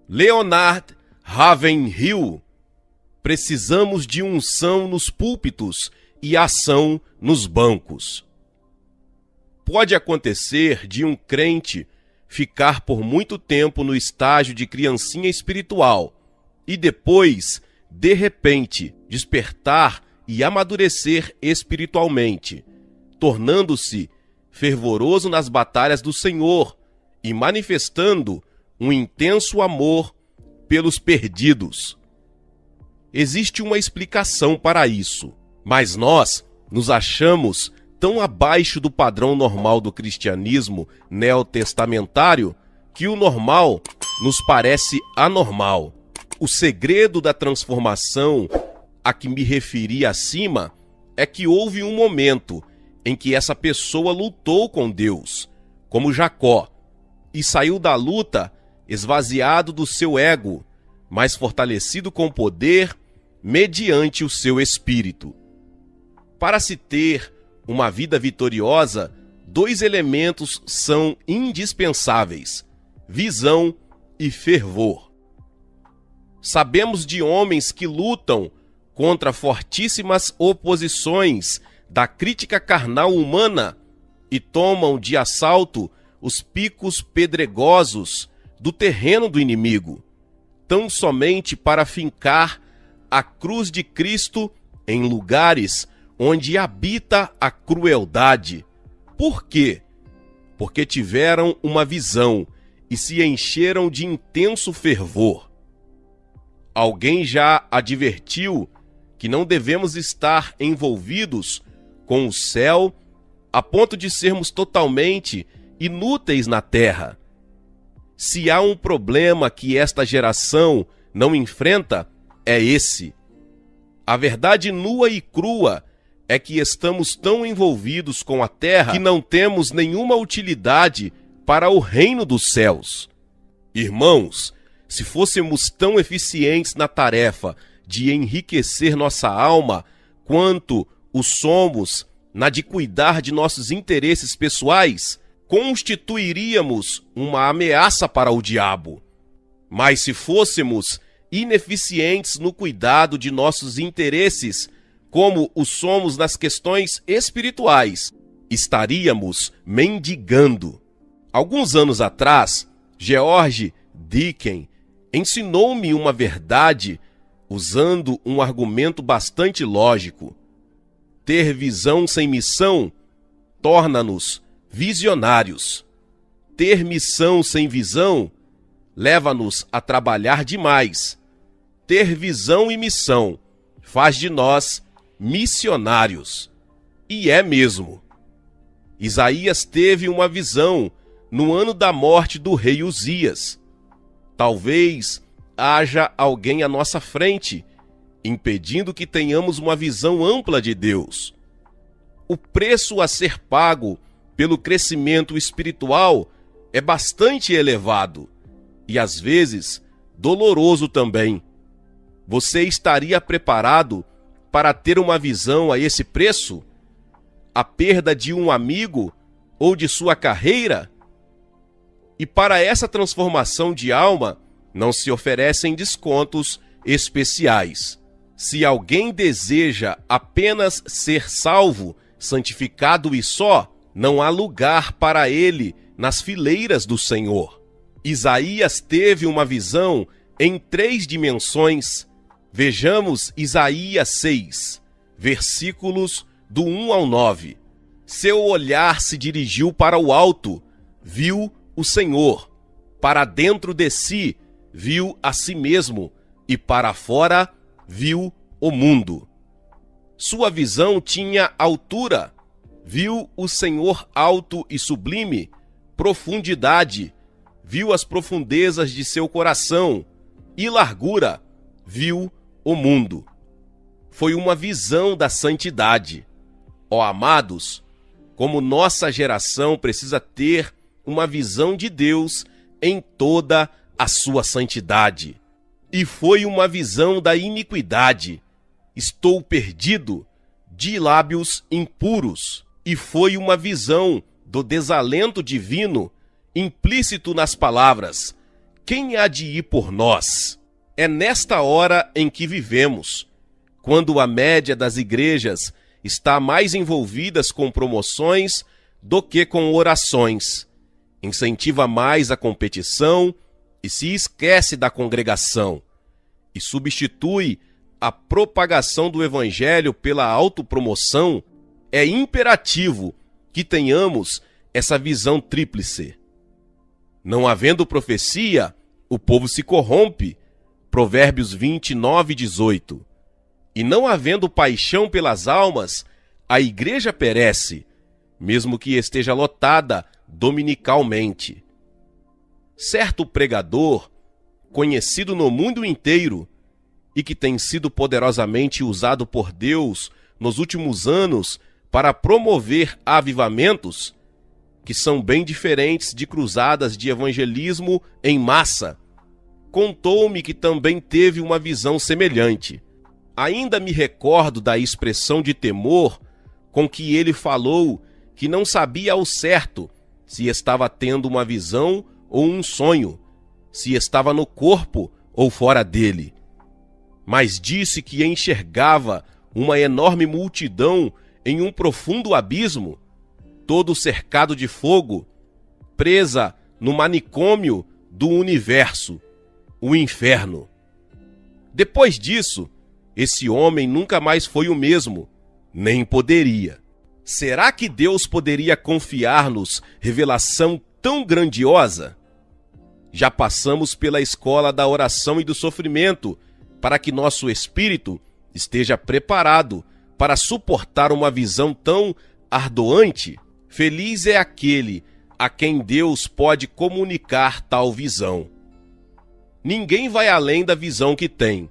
Leonard Ravenhill. Precisamos de unção nos púlpitos e ação nos bancos. Pode acontecer de um crente ficar por muito tempo no estágio de criancinha espiritual e depois, de repente, despertar e amadurecer espiritualmente, tornando-se fervoroso nas batalhas do Senhor e manifestando um intenso amor pelos perdidos. Existe uma explicação para isso, mas nós nos achamos tão abaixo do padrão normal do cristianismo neotestamentário que o normal nos parece anormal. O segredo da transformação a que me referi acima é que houve um momento em que essa pessoa lutou com Deus, como Jacó, e saiu da luta esvaziado do seu ego, mas fortalecido com poder mediante o seu espírito. Para se ter uma vida vitoriosa, dois elementos são indispensáveis: visão e fervor. Sabemos de homens que lutam contra fortíssimas oposições da crítica carnal humana e tomam de assalto os picos pedregosos do terreno do inimigo, tão somente para fincar a cruz de Cristo em lugares onde habita a crueldade. Por quê? Porque tiveram uma visão e se encheram de intenso fervor. Alguém já advertiu que não devemos estar envolvidos com o céu a ponto de sermos totalmente inúteis na terra. Se há um problema que esta geração não enfrenta, é esse. A verdade nua e crua é que estamos tão envolvidos com a terra que não temos nenhuma utilidade para o reino dos céus. Irmãos, se fôssemos tão eficientes na tarefa de enriquecer nossa alma quanto o somos na de cuidar de nossos interesses pessoais, constituiríamos uma ameaça para o diabo. Mas se fôssemos ineficientes no cuidado de nossos interesses, como o somos nas questões espirituais, estaríamos mendigando. Alguns anos atrás, George Dickens ensinou-me uma verdade usando um argumento bastante lógico. Ter visão sem missão torna-nos visionários. Ter missão sem visão leva-nos a trabalhar demais. Ter visão e missão faz de nós missionários. E é mesmo. Isaías teve uma visão no ano da morte do rei Uzias. Talvez haja alguém à nossa frente, impedindo que tenhamos uma visão ampla de Deus. O preço a ser pago pelo crescimento espiritual é bastante elevado e, às vezes, doloroso também. Você estaria preparado para ter uma visão a esse preço? A perda de um amigo ou de sua carreira? E para essa transformação de alma, não se oferecem descontos especiais. Se alguém deseja apenas ser salvo, santificado e só, não há lugar para ele nas fileiras do Senhor. Isaías teve uma visão em 3 dimensões. Vejamos Isaías 6, versículos do 1 ao 9. Seu olhar se dirigiu para o alto, viu o Senhor. Para dentro de si, viu a si mesmo, e para fora, viu o mundo. Sua visão tinha altura, viu o Senhor alto e sublime, profundidade, viu as profundezas de seu coração, e largura, viu o mundo. Foi uma visão da santidade. Ó amados, como nossa geração precisa ter uma visão de Deus em toda a sua santidade. E foi uma visão da iniquidade. Estou perdido, de lábios impuros. E foi uma visão do desalento divino implícito nas palavras: quem há de ir por nós? É nesta hora em que vivemos, quando a média das igrejas está mais envolvidas com promoções do que com orações, incentiva mais a competição e se esquece da congregação, e substitui a propagação do evangelho pela autopromoção. É imperativo que tenhamos essa visão tríplice. Não havendo profecia, o povo se corrompe, Provérbios 29:18. E não havendo paixão pelas almas, a igreja perece, mesmo que esteja lotada dominicalmente. Certo pregador, conhecido no mundo inteiro e que tem sido poderosamente usado por Deus nos últimos anos para promover avivamentos, que são bem diferentes de cruzadas de evangelismo em massa, contou-me que também teve uma visão semelhante. Ainda me recordo da expressão de temor com que ele falou que não sabia ao certo se estava tendo uma visão ou um sonho, se estava no corpo ou fora dele. Mas disse que enxergava uma enorme multidão em um profundo abismo, todo cercado de fogo, presa no manicômio do universo, o inferno. Depois disso, esse homem nunca mais foi o mesmo, nem poderia. Será que Deus poderia confiar-nos revelação tão grandiosa? Já passamos pela escola da oração e do sofrimento, para que nosso espírito esteja preparado para suportar uma visão tão ardoante. Feliz é aquele a quem Deus pode comunicar tal visão. Ninguém vai além da visão que tem.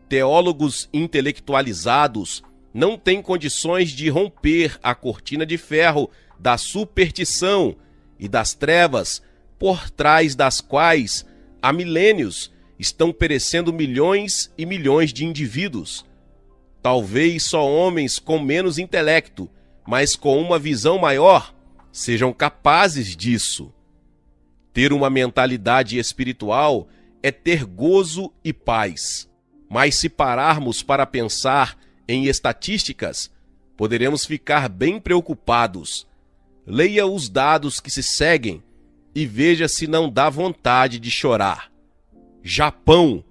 Teólogos intelectualizados não têm condições de romper a cortina de ferro da superstição e das trevas por trás das quais, há milênios, estão perecendo milhões e milhões de indivíduos. Talvez só homens com menos intelecto, mas com uma visão maior, sejam capazes disso. Ter uma mentalidade espiritual é ter gozo e paz. Mas se pararmos para pensar em estatísticas, poderemos ficar bem preocupados. Leia os dados que se seguem e veja se não dá vontade de chorar. Japão,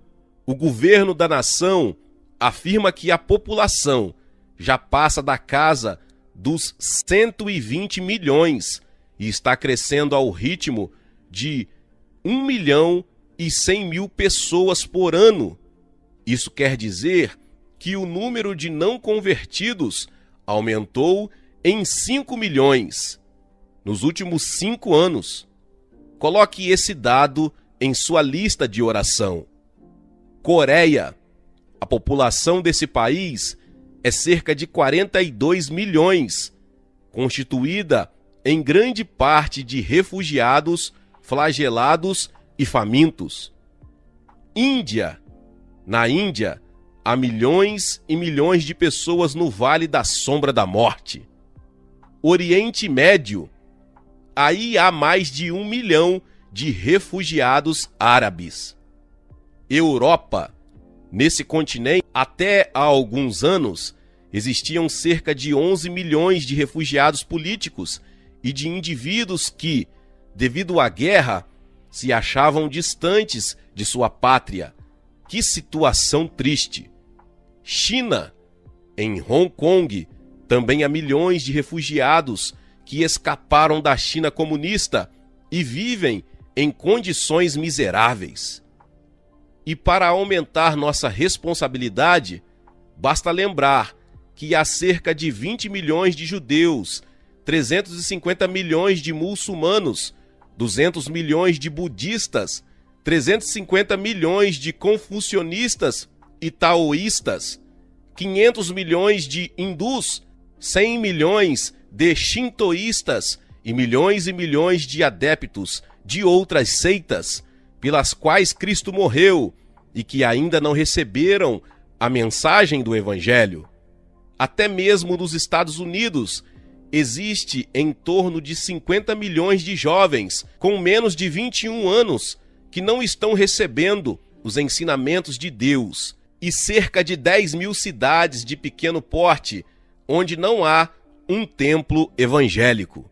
o governo da nação, afirma que a população já passa da casa dos 120 milhões e está crescendo ao ritmo de 1.100.000 pessoas por ano. Isso quer dizer que o número de não convertidos aumentou em 5 milhões nos últimos 5 anos. Coloque esse dado em sua lista de oração. Coreia. A população desse país é cerca de 42 milhões, constituída em grande parte de refugiados, flagelados e famintos. Índia. Na Índia, há milhões e milhões de pessoas no Vale da Sombra da Morte. Oriente Médio. Aí há mais de 1 milhão de refugiados árabes. Europa. Nesse continente, até há alguns anos, existiam cerca de 11 milhões de refugiados políticos e de indivíduos que, devido à guerra, se achavam distantes de sua pátria. Que situação triste! China. Em Hong Kong, também há milhões de refugiados que escaparam da China comunista e vivem em condições miseráveis. E para aumentar nossa responsabilidade, basta lembrar que há cerca de 20 milhões de judeus, 350 milhões de muçulmanos, 200 milhões de budistas, 350 milhões de confucionistas e taoístas, 500 milhões de hindus, 100 milhões de shintoístas e milhões de adeptos de outras seitas, pelas quais Cristo morreu e que ainda não receberam a mensagem do Evangelho. Até mesmo nos Estados Unidos, existe em torno de 50 milhões de jovens com menos de 21 anos que não estão recebendo os ensinamentos de Deus, e cerca de 10.000 cidades de pequeno porte onde não há um templo evangélico.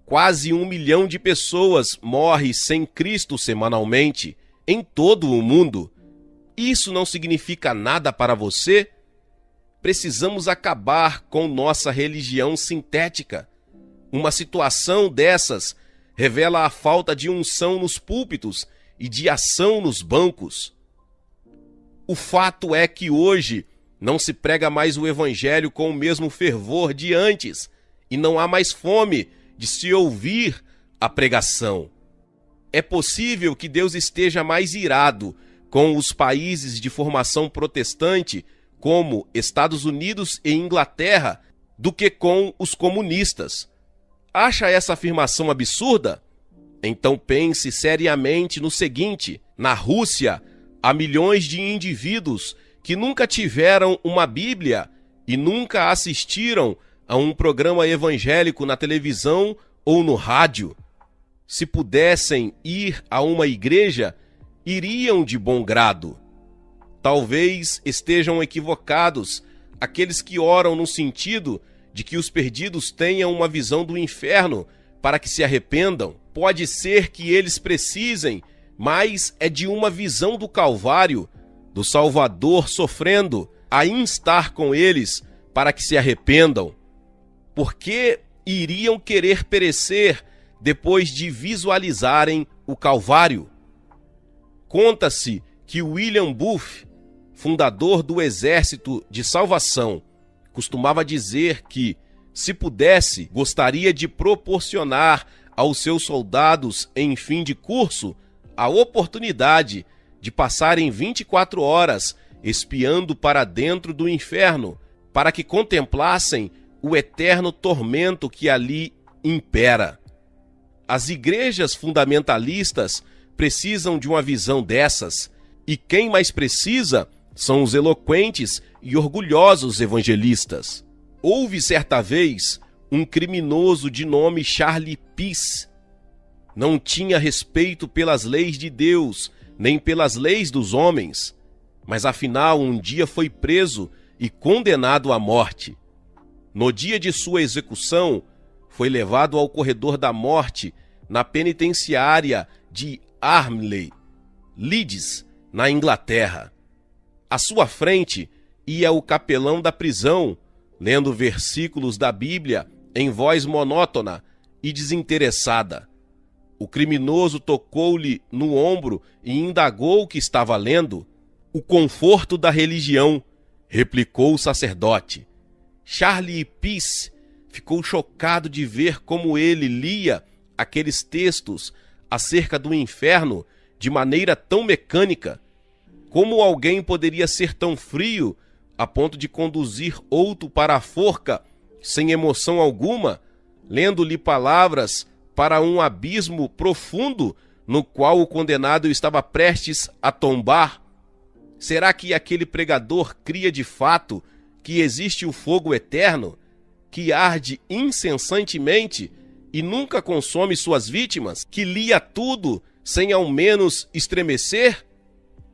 Quase 1 milhão de pessoas morrem sem Cristo semanalmente em todo o mundo. Isso não significa nada para você? Precisamos acabar com nossa religião sintética. Uma situação dessas revela a falta de unção nos púlpitos e de ação nos bancos. O fato é que hoje não se prega mais o evangelho com o mesmo fervor de antes, e não há mais fome de se ouvir a pregação. É possível que Deus esteja mais irado com os países de formação protestante, como Estados Unidos e Inglaterra, do que com os comunistas. Acha essa afirmação absurda? Então pense seriamente no seguinte: na Rússia, há milhões de indivíduos que nunca tiveram uma Bíblia e nunca assistiram a um programa evangélico na televisão ou no rádio. Se pudessem ir a uma igreja, iriam de bom grado. Talvez estejam equivocados aqueles que oram no sentido de que os perdidos tenham uma visão do inferno para que se arrependam. Pode ser que eles precisem, mas é de uma visão do Calvário, do Salvador sofrendo, a instar com eles para que se arrependam. Por que iriam querer perecer depois de visualizarem o Calvário? Conta-se que William Booth, fundador do Exército de Salvação, costumava dizer que, se pudesse, gostaria de proporcionar aos seus soldados em fim de curso a oportunidade de passarem 24 horas espiando para dentro do inferno, para que contemplassem o eterno tormento que ali impera. As igrejas fundamentalistas precisam de uma visão dessas, e quem mais precisa são os eloquentes e orgulhosos evangelistas. Houve certa vez um criminoso de nome Charlie Peace. Não tinha respeito pelas leis de Deus, nem pelas leis dos homens, mas afinal um dia foi preso e condenado à morte. No dia de sua execução, foi levado ao corredor da morte na penitenciária de Armley, Leeds, na Inglaterra. À sua frente ia o capelão da prisão, lendo versículos da Bíblia em voz monótona e desinteressada. O criminoso tocou-lhe no ombro e indagou o que estava lendo. O conforto da religião, replicou o sacerdote. Charlie Peace ficou chocado de ver como ele lia aqueles textos acerca do inferno de maneira tão mecânica. Como alguém poderia ser tão frio a ponto de conduzir outro para a forca sem emoção alguma, lendo-lhe palavras para um abismo profundo no qual o condenado estava prestes a tombar? Será que aquele pregador cria de fato que existe o fogo eterno, que arde incessantemente e nunca consome suas vítimas, que lia tudo sem ao menos estremecer?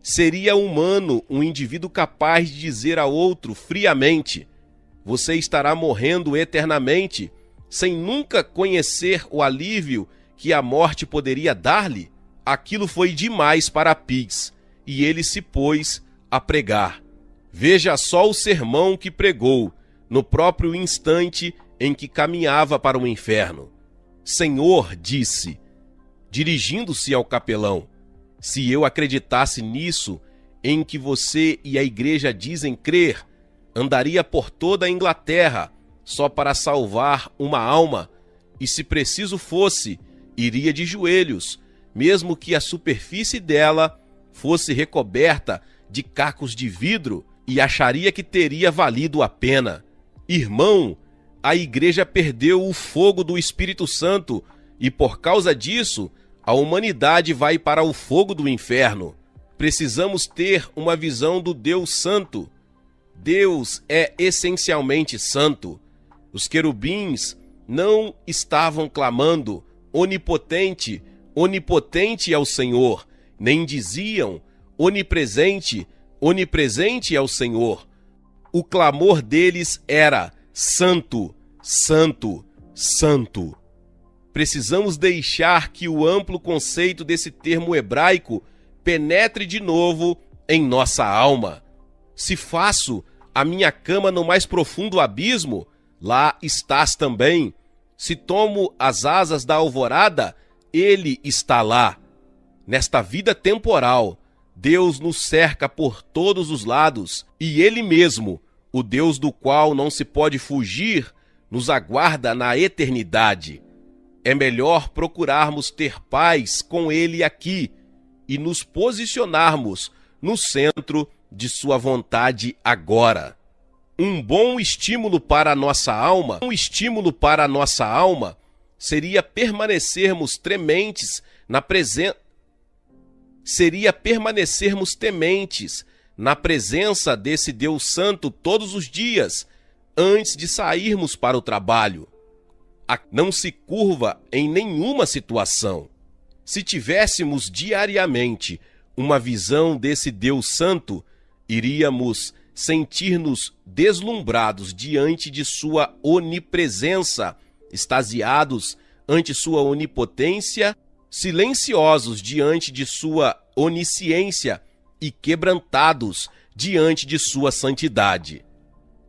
Seria humano um indivíduo capaz de dizer a outro friamente: você estará morrendo eternamente, sem nunca conhecer o alívio que a morte poderia dar-lhe? Aquilo foi demais para Peace, e ele se pôs a pregar. Veja só o sermão que pregou, no próprio instante em que caminhava para o inferno. Senhor, disse, dirigindo-se ao capelão, se eu acreditasse nisso, em que você e a igreja dizem crer, andaria por toda a Inglaterra, só para salvar uma alma, e se preciso fosse, iria de joelhos, mesmo que a superfície dela fosse recoberta de cacos de vidro, e acharia que teria valido a pena. Irmão, a igreja perdeu o fogo do Espírito Santo, e por causa disso, a humanidade vai para o fogo do inferno. Precisamos ter uma visão do Deus Santo. Deus é essencialmente santo. Os querubins não estavam clamando: onipotente, onipotente é o Senhor, nem diziam: onipresente, onipresente é o Senhor. O clamor deles era: Santo, Santo, Santo. Precisamos deixar que o amplo conceito desse termo hebraico penetre de novo em nossa alma. Se faço a minha cama no mais profundo abismo, lá estás também. Se tomo as asas da alvorada, ele está lá. Nesta vida temporal, Deus nos cerca por todos os lados, e Ele mesmo, o Deus do qual não se pode fugir, nos aguarda na eternidade. É melhor procurarmos ter paz com Ele aqui e nos posicionarmos no centro de sua vontade agora. Um bom estímulo para a nossa alma, seria permanecermos tementes na presença desse Deus Santo todos os dias, antes de sairmos para o trabalho. Não se curva em nenhuma situação. Se tivéssemos diariamente uma visão desse Deus Santo, iríamos sentir-nos deslumbrados diante de sua onipresença, extasiados ante sua onipotência, silenciosos diante de sua onisciência e quebrantados diante de sua santidade.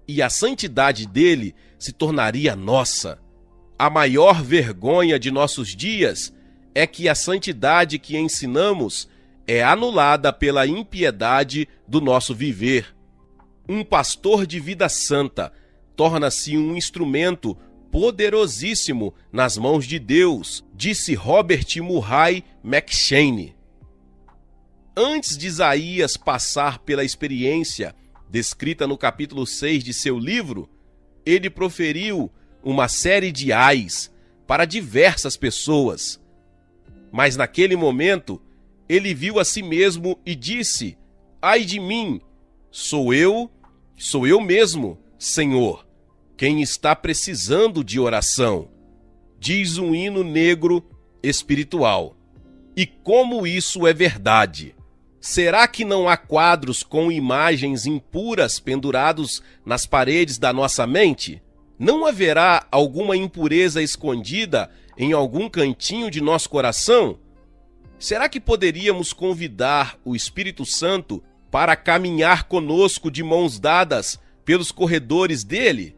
E a santidade dele se tornaria nossa. A maior vergonha de nossos dias é que a santidade que ensinamos é anulada pela impiedade do nosso viver. Um pastor de vida santa torna-se um instrumento poderosíssimo nas mãos de Deus, disse Robert Murray McCheyne. Antes de Isaías passar pela experiência descrita no capítulo 6 de seu livro, ele proferiu uma série de ais para diversas pessoas. Mas naquele momento, ele viu a si mesmo e disse: ai de mim, sou eu mesmo, Senhor, quem está precisando de oração, diz um hino negro espiritual. E como isso é verdade? Será que não há quadros com imagens impuras pendurados nas paredes da nossa mente? Não haverá alguma impureza escondida em algum cantinho de nosso coração? Será que poderíamos convidar o Espírito Santo para caminhar conosco de mãos dadas pelos corredores dele?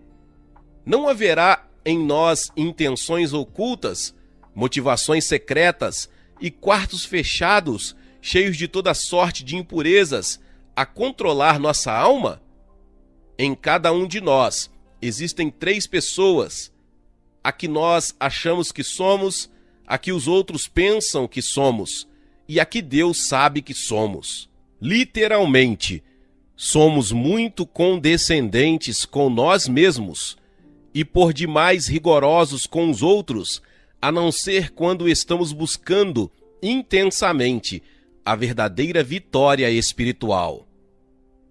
Não haverá em nós intenções ocultas, motivações secretas e quartos fechados, cheios de toda sorte de impurezas, a controlar nossa alma? Em cada um de nós existem 3 pessoas: a que nós achamos que somos, a que os outros pensam que somos e a que Deus sabe que somos. Literalmente, somos muito condescendentes com nós mesmos e por demais rigorosos com os outros, a não ser quando estamos buscando intensamente a verdadeira vitória espiritual.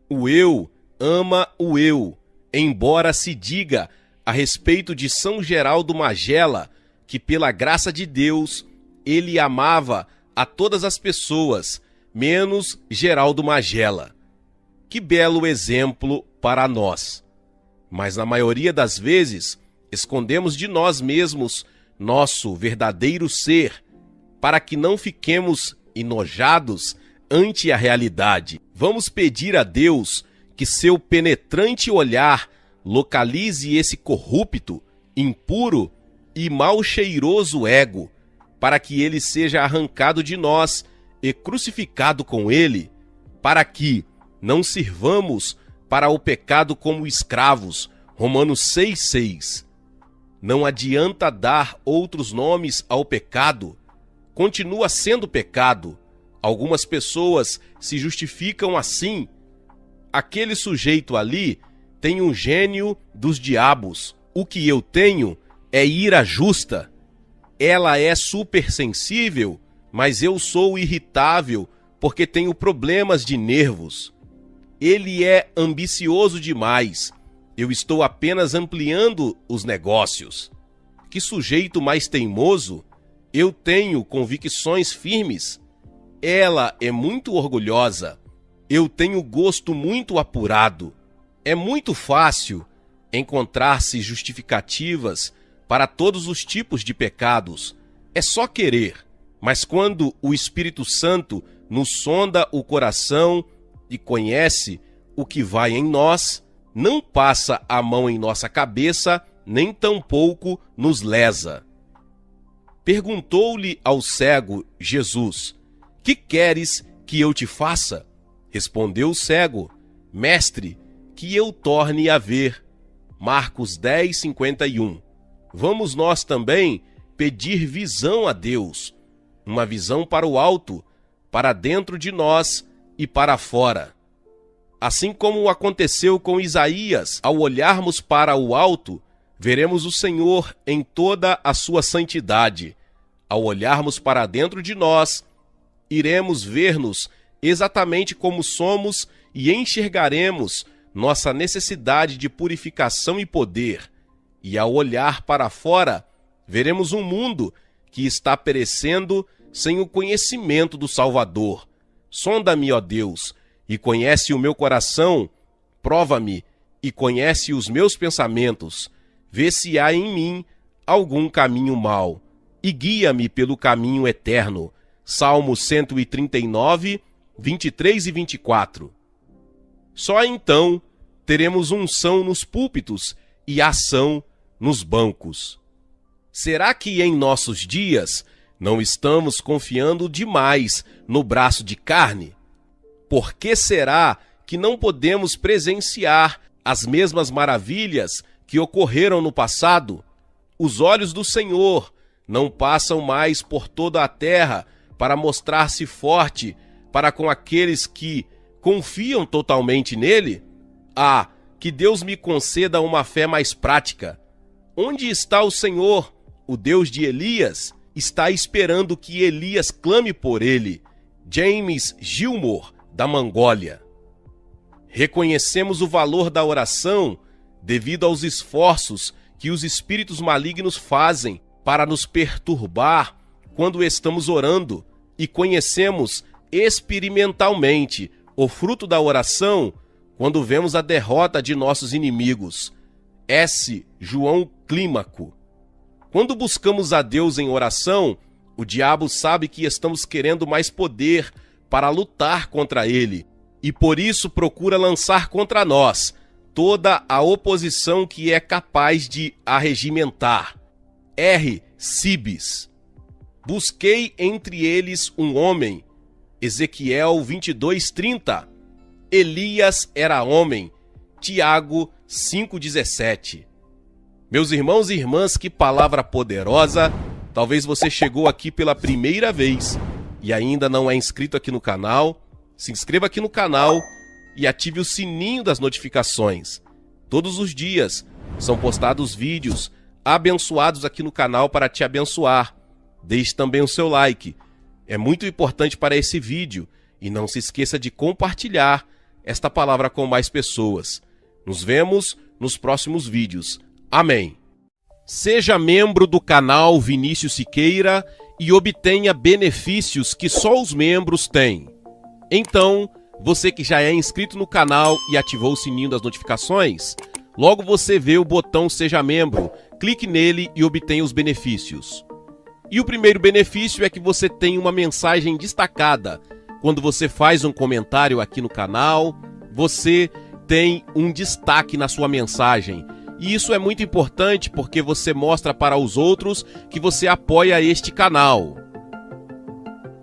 O eu ama o eu, embora se diga a respeito de São Geraldo Magela que, pela graça de Deus, ele amava a todas as pessoas, menos Geraldo Magela. Que belo exemplo para nós! Mas na maioria das vezes, escondemos de nós mesmos nosso verdadeiro ser, para que não fiquemos enojados ante a realidade. Vamos pedir a Deus que seu penetrante olhar localize esse corrupto, impuro e mal cheiroso ego, para que ele seja arrancado de nós e crucificado com ele, para que não sirvamos para o pecado como escravos. Romanos 6,6. Não adianta dar outros nomes ao pecado. Continua sendo pecado. Algumas pessoas se justificam assim. Aquele sujeito ali tem um gênio dos diabos. O que eu tenho é ira justa. Ela é supersensível, mas eu sou irritável porque tenho problemas de nervos. Ele é ambicioso demais. Eu estou apenas ampliando os negócios. Que sujeito mais teimoso! Eu tenho convicções firmes. Ela é muito orgulhosa. Eu tenho gosto muito apurado. É muito fácil encontrar-se justificativas para todos os tipos de pecados. É só querer. Mas quando o Espírito Santo nos sonda o coração e conhece o que vai em nós, não passa a mão em nossa cabeça, nem tampouco nos lesa. Perguntou-lhe ao cego Jesus: que queres que eu te faça? Respondeu o cego: Mestre, que eu torne a ver. Marcos 10, 51. Vamos nós também pedir visão a Deus, uma visão para o alto, para dentro de nós e para fora. Assim como aconteceu com Isaías, ao olharmos para o alto, veremos o Senhor em toda a sua santidade. Ao olharmos para dentro de nós, iremos ver-nos exatamente como somos e enxergaremos nossa necessidade de purificação e poder. E ao olhar para fora, veremos um mundo que está perecendo sem o conhecimento do Salvador. Sonda-me, ó Deus, e conhece o meu coração, prova-me e conhece os meus pensamentos. Vê se há em mim algum caminho mau, e guia-me pelo caminho eterno. Salmo 139, 23 e 24. Só então teremos unção nos púlpitos e ação nos bancos. Será que em nossos dias não estamos confiando demais no braço de carne? Por que será que não podemos presenciar as mesmas maravilhas que ocorreram no passado? Os olhos do Senhor não passam mais por toda a terra para mostrar-se forte para com aqueles que confiam totalmente nele? Ah, que Deus me conceda uma fé mais prática. Onde está o Senhor, o Deus de Elias? Está esperando que Elias clame por ele. James Gilmore, da Mongólia. Reconhecemos o valor da oração devido aos esforços que os espíritos malignos fazem para nos perturbar quando estamos orando, e conhecemos experimentalmente o fruto da oração quando vemos a derrota de nossos inimigos. S. João Clímaco. Quando buscamos a Deus em oração, o diabo sabe que estamos querendo mais poder para lutar contra ele, e por isso procura lançar contra nós toda a oposição que é capaz de arregimentar. R. Cibes. Busquei entre eles um homem. Ezequiel 22:30. Elias era homem. Tiago 5:17. Meus irmãos e irmãs, que palavra poderosa! Talvez você chegou aqui pela primeira vez e ainda não é inscrito aqui no canal. Se inscreva aqui no canal e ative o sininho das notificações. Todos os dias são postados vídeos abençoados aqui no canal para te abençoar. Deixe também o seu like. É muito importante para esse vídeo e não se esqueça de compartilhar esta palavra com mais pessoas. Nos vemos nos próximos vídeos. Amém. Seja membro do canal Vinícius Siqueira e obtenha benefícios que só os membros têm. Então, você que já é inscrito no canal e ativou o sininho das notificações, logo você vê o botão Seja Membro, clique nele e obtenha os benefícios. E o primeiro benefício é que você tem uma mensagem destacada. Quando você faz um comentário aqui no canal, você tem um destaque na sua mensagem. E isso é muito importante porque você mostra para os outros que você apoia este canal.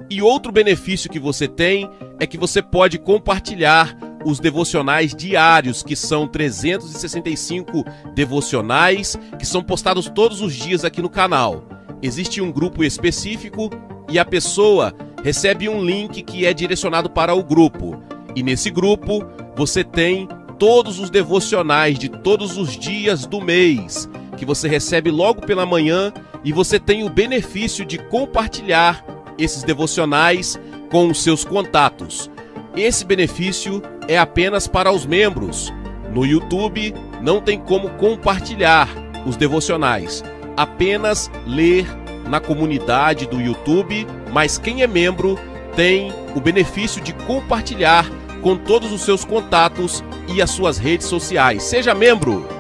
E outro benefício que você tem é que você pode compartilhar os devocionais diários, que são 365 devocionais, que são postados todos os dias aqui no canal. Existe um grupo específico e a pessoa recebe um link que é direcionado para o grupo. E nesse grupo você tem todos os devocionais de todos os dias do mês, que você recebe logo pela manhã, e você tem o benefício de compartilhar esses devocionais com os seus contatos. Esse benefício é apenas para os membros. No YouTube não tem como compartilhar os devocionais, apenas ler na comunidade do YouTube, mas quem é membro tem o benefício de compartilhar com todos os seus contatos e as suas redes sociais. Seja membro!